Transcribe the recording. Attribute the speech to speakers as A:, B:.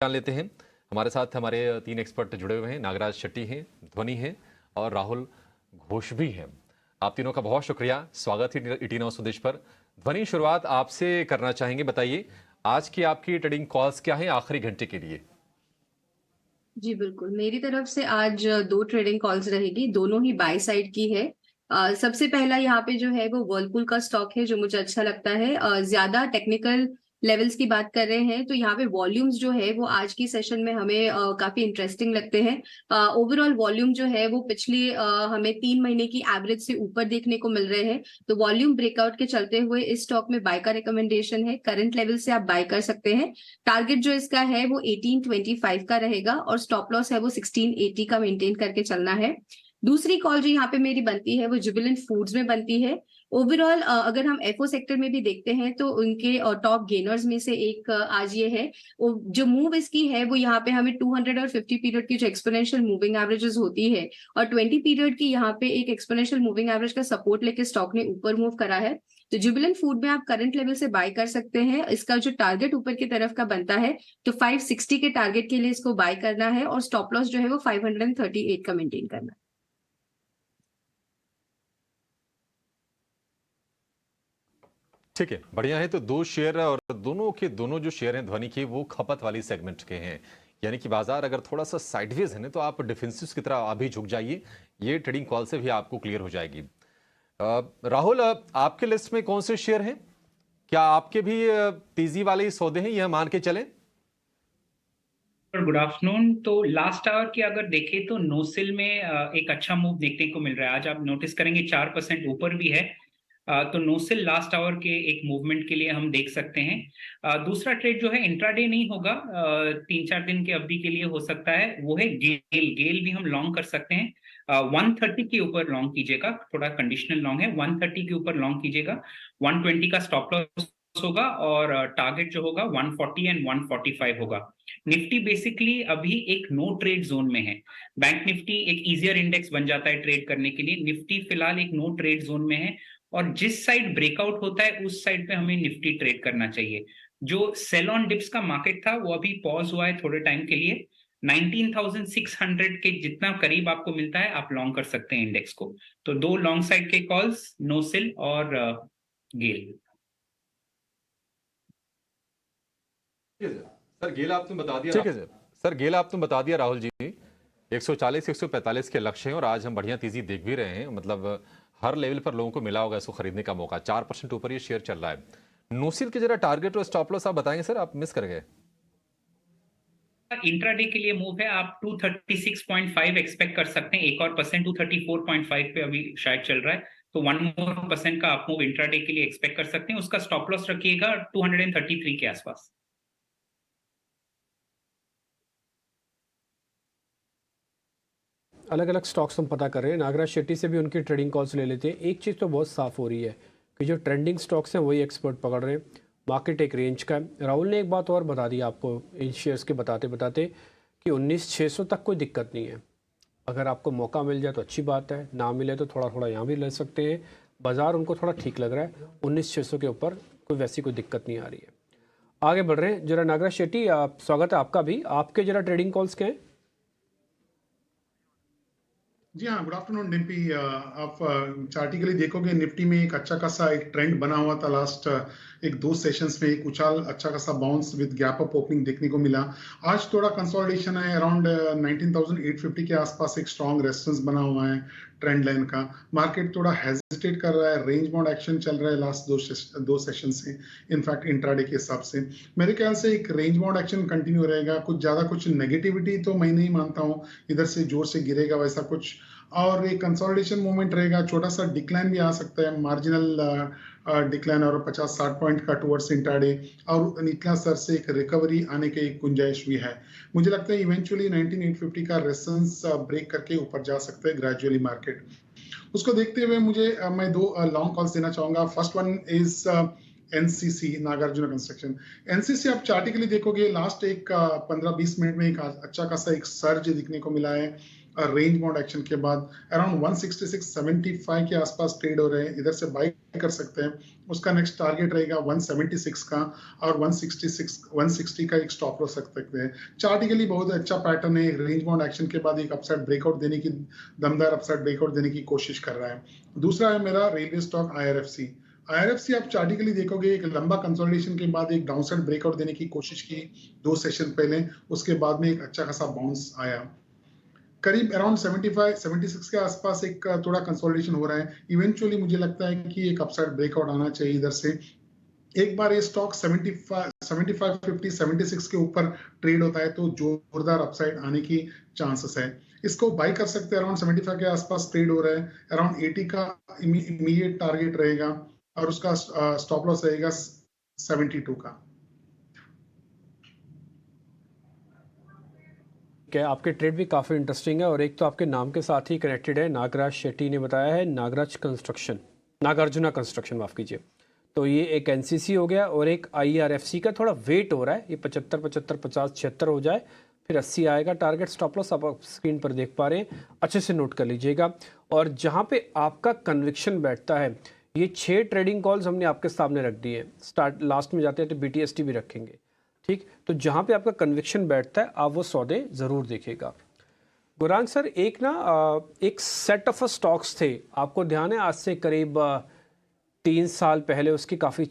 A: जान लेते हैं। हमारे साथ हमारे 3 एक्सपर्ट जुड़े हुए हैं। नागराज शेट्टी हैं, ध्वनि हैं और राहुल घोष भी हैं। आप तीनों का बहुत शुक्रिया, स्वागत है ईटी न्यूज़ स्वदेश पर। ध्वनि, शुरुआत आपसे करना चाहेंगे। बताइए, आज की आपकी ट्रेडिंग कॉल्स क्या हैं आखिरी घंटे के लिए?
B: जी बिल्कुल, मेरी तरफ से आज 2 ट्रेडिंग कॉल्स रहेगी, दोनों ही बाय साइड की है। सबसे पहला यहाँ पे जो है वो व्हर्लपूल का स्टॉक है जो मुझे अच्छा लगता है। ज़्यादा टेक्निकल लेवल्स की बात कर रहे हैं तो यहाँ पे वॉल्यूम्स जो है वो आज की सेशन में हमें काफ़ी इंटरेस्टिंग लगते हैं। ओवरऑल वॉल्यूम जो है वो पिछली हमें 3 महीने की एवरेज से ऊपर देखने को मिल रहे हैं। तो वॉल्यूम ब्रेकआउट के चलते हुए इस स्टॉक में बाय का रिकमेंडेशन है। करंट लेवल से आप बाय कर सकते हैं। टारगेट जो इसका है वो 1825 का रहेगा और स्टॉप लॉस है वो 1680 का मेंटेन करके चलना है। दूसरी कॉल जो यहाँ पे मेरी बनती है वो जुबिलेंट फूड्स में बनती है। ओवरऑल अगर हम एफओ सेक्टर में भी देखते हैं तो उनके टॉप गेनर्स में से एक आज ये है। जो मूव इसकी है वो यहाँ पे हमें 200 और 50 पीरियड की जो एक्सपोनेंशियल मूविंग एवरेजेस होती है और 20 पीरियड की यहाँ पे एक एक्सपोनेंशियल मूविंग एवरेज का सपोर्ट लेके स्टॉक ने ऊपर मूव करा है। तो जुबिलेंट फूड में आप करंट लेवल से बाय कर सकते हैं। इसका जो टारगेट ऊपर की तरफ का बनता है तो 560 के टारगेट के लिए इसको बाय करना है और स्टॉप लॉस जो है वो 538 का मेंटेन करना है।
A: ठीक है, बढ़िया है। तो 2 शेयर और दोनों के दोनों जो शेयर हैं ध्वनि के, वो खपत वाली सेगमेंट के हैं। यानी कि बाजार अगर थोड़ा सा साइडवेज है ना, तो आप डिफेंसिव की तरह अभी झुक जाइए। ये ट्रेडिंग कॉल से भी आपको क्लियर हो जाएगी। राहुल, आपके लिस्ट में कौन से शेयर हैं? क्या आपके भी तेजी वाले ही सौदे हैं, यह मान के चलें?
C: Good afternoon. तो लास्ट आवर की अगर देखें तो नोसिल में एक अच्छा मूव देखने को मिल रहा है। आज आप नोटिस करेंगे 4% ऊपर भी है। तो नोसिल लास्ट आवर के एक मूवमेंट के लिए हम देख सकते हैं। दूसरा ट्रेड जो है इंट्राडे नहीं होगा, 3-4 दिन की अवधि के लिए हो सकता है, वो है गेल। गेल भी हम लॉन्ग कर सकते हैं। 130 के ऊपर लॉन्ग कीजिएगा, थोड़ा कंडीशनल लॉन्ग है। 130 के ऊपर लॉन्ग कीजिएगा। 120 का स्टॉप लॉस होगा और टारगेट जो होगा 140 एंड 145 होगा। निफ्टी बेसिकली अभी एक नो ट्रेड जोन में है। बैंक निफ्टी एक इजियर इंडेक्स बन जाता है ट्रेड करने के लिए, निफ्टी फिलहाल एक नो ट्रेड जोन में है और जिस साइड ब्रेकआउट होता है उस साइड पे हमें निफ्टी ट्रेड करना चाहिए। जो सेल ऑन डिप्स का मार्केट था वो अभी पॉज हुआ है थोड़े टाइम के लिए। 19,600 के जितना करीब आपको मिलता है आप लॉन्ग कर सकते हैं इंडेक्स को। तो 2 लॉन्ग साइड के कॉल्स, नोसिल और गेल।
A: सर गेल आपने बता दिया। ठीक है सर, गेल आपने बता दिया राहुल जी। 140 145 के लक्ष्य हैं और आज हम बढ़िया तेजी देख भी रहे हैं। मतलब हर लेवल पर लोगों को मिला होगा इसको खरीदने का मौका। 4% ऊपर ये शेयर चल रहा है। नोसिल के जरा टारगेट और स्टॉप लॉस आप बताएंगे सर, आप मिस कर गए।
C: इंट्राडे के लिए मूव है, आप 236.5 एक्सपेक्ट कर सकते हैं। एक और परसेंट 234.5 पे अभी शायद चल रहा है, तो 1 more % का आप मूव इंट्राडे के लिए एक्सपेक्ट कर सकते हैं। उसका स्टॉप लॉस रखिएगा 233 के आसपास।
D: अलग अलग स्टॉक्स हम पता कर रहे हैं। नागराज शेट्टी से भी उनकी ट्रेडिंग कॉल्स ले लेते हैं। एक चीज़ तो बहुत साफ हो रही है कि जो ट्रेंडिंग स्टॉक्स हैं वही एक्सपर्ट पकड़ रहे हैं। मार्केट एक रेंज का है। राहुल ने एक बात और बता दी आपको इन शेयर्स के बताते बताते कि 19,600 तक कोई दिक्कत नहीं है। अगर आपको मौका मिल जाए तो अच्छी बात है, ना मिले तो थोड़ा थोड़ा यहाँ भी ले सकते हैं। बाजार उनको थोड़ा ठीक लग रहा है। 19,600 के ऊपर कोई वैसी कोई दिक्कत नहीं आ रही है। आगे बढ़ रहे हैं। जरा नागराज शेट्टी, आप स्वागत है आपका भी। आपके जरा ट्रेडिंग कॉल्स क्या हैं?
E: जी हाँ, गुड आफ्टरनून डिम्पी। आप चार्टिकली देखोगे निफ्टी में एक अच्छा खासा एक ट्रेंड बना हुआ था लास्ट एक 2 सेशंस में। एक उछाल अच्छा खासा bounce with gap up opening देखने को मिला। आज थोड़ा कंसोलिडेशन है अराउंड 19,850 के आसपास। एक स्ट्रॉन्ग रेजिस्टेंस बना हुआ है ट्रेंड लाइन का। मार्केट थोड़ा हेजिटेट कर रहा है, रेंज बाउंड एक्शन चल रहा है लास्ट 2 सेशन से, इनफैक्ट इंट्राडे के हिसाब से। मेरे ख्याल से एक रेंज बाउंड एक्शन कंटिन्यू रहेगा। कुछ नेगेटिविटी तो मैं नहीं मानता हूँ इधर से जोर से गिरेगा वैसा कुछ, और एक कंसोलिडेशन मूवमेंट रहेगा। छोटा सा डिक्लाइन भी आ सकता है, मार्जिनल डिक्लाइन और 50-60 पॉइंट का टुवर्ड्स इंट्राडे, और निचला स्तर से एक रिकवरी आने की एक गुंजाइश भी है। मुझे लगता है इवेंचुअली 19,850 का रेजिस्टेंस ब्रेक करके ऊपर जा सकता है ग्रेजुअली मार्केट। उसको देखते हुए मैं 2 लॉन्ग कॉल्स देना चाहूंगा। First one is NCC, Nagarjuna construction. NCC आप चार्टिकली देखोगे लास्ट एक 15-20 मिनट में एक अच्छा खासा एक सर्ज दिखने को मिला है। रेंज बाउंड एक्शन के बाद अराउंड 166.75 के आसपास ट्रेड हो रहे हैं, इधर से बाय कर सकते हैं। उसका नेक्स्ट टारगेट रहेगा 176 का और 160 का एक स्टॉप लॉस रख सकते हैं। चार्टिकली बहुत अच्छा पैटर्न है, रेंज बाउंड एक्शन के बाद एक अपसाइड ब्रेकआउट देने की, दमदार अपसाइड ब्रेकआउट देने की कोशिश कर रहा है। दूसरा है मेरा रेलवे स्टॉक IRFC आप चार्टिकली देखोगे एक लंबा कंसोलिडेशन के बाद एक डाउनसाइड ब्रेकआउट देने की कोशिश की 2 सेशन पहले, उसके बाद में एक अच्छा खासा बाउंस आया, करीब अराउंड 76 के आसपास एक थोड़ा कंसोलिडेशन हो रहा है। इवेंचुअली मुझे लगता है कि एक अपसाइड ब्रेकआउट आना चाहिए इधर से। एक बार ये स्टॉक 75, 76 के ऊपर ट्रेड होता है तो जोरदार अपसाइड आने की चांसेस है। इसको बाय कर सकते हैं, अराउंड 75 के आसपास ट्रेड हो रहा है, अराउंड 80 का इमीडिएट टारगेट रहेगा और उसका स्टॉप लॉस रहेगा 72 का।
D: क्या आपके ट्रेड भी काफ़ी इंटरेस्टिंग है और एक तो आपके नाम के साथ ही कनेक्टेड है। नागराज शेट्टी ने बताया है नागार्जुना कंस्ट्रक्शन, माफ़ कीजिए। तो ये एक NCC हो गया और एक IRFC का थोड़ा वेट हो रहा है, ये 75, 50, 76 हो जाए फिर 80 आएगा टारगेट। स्टॉप लॉस आप स्क्रीन पर देख पा रहे हैं, अच्छे से नोट कर लीजिएगा। और जहाँ पे आपका कन्विक्शन बैठता है, ये 6 ट्रेडिंग कॉल्स हमने आपके सामने रख दिए। लास्ट में जाते हैं तो BTST भी रखेंगे, ठीक। तो जहाँ पे आपका कन्विक्शन बैठता है आप वो सौदे ज़रूर देखिएगा। गुरान सर, एक सेट ऑफ स्टॉक्स थे, आपको ध्यान है आज से करीब 3 साल पहले उसकी काफ़ी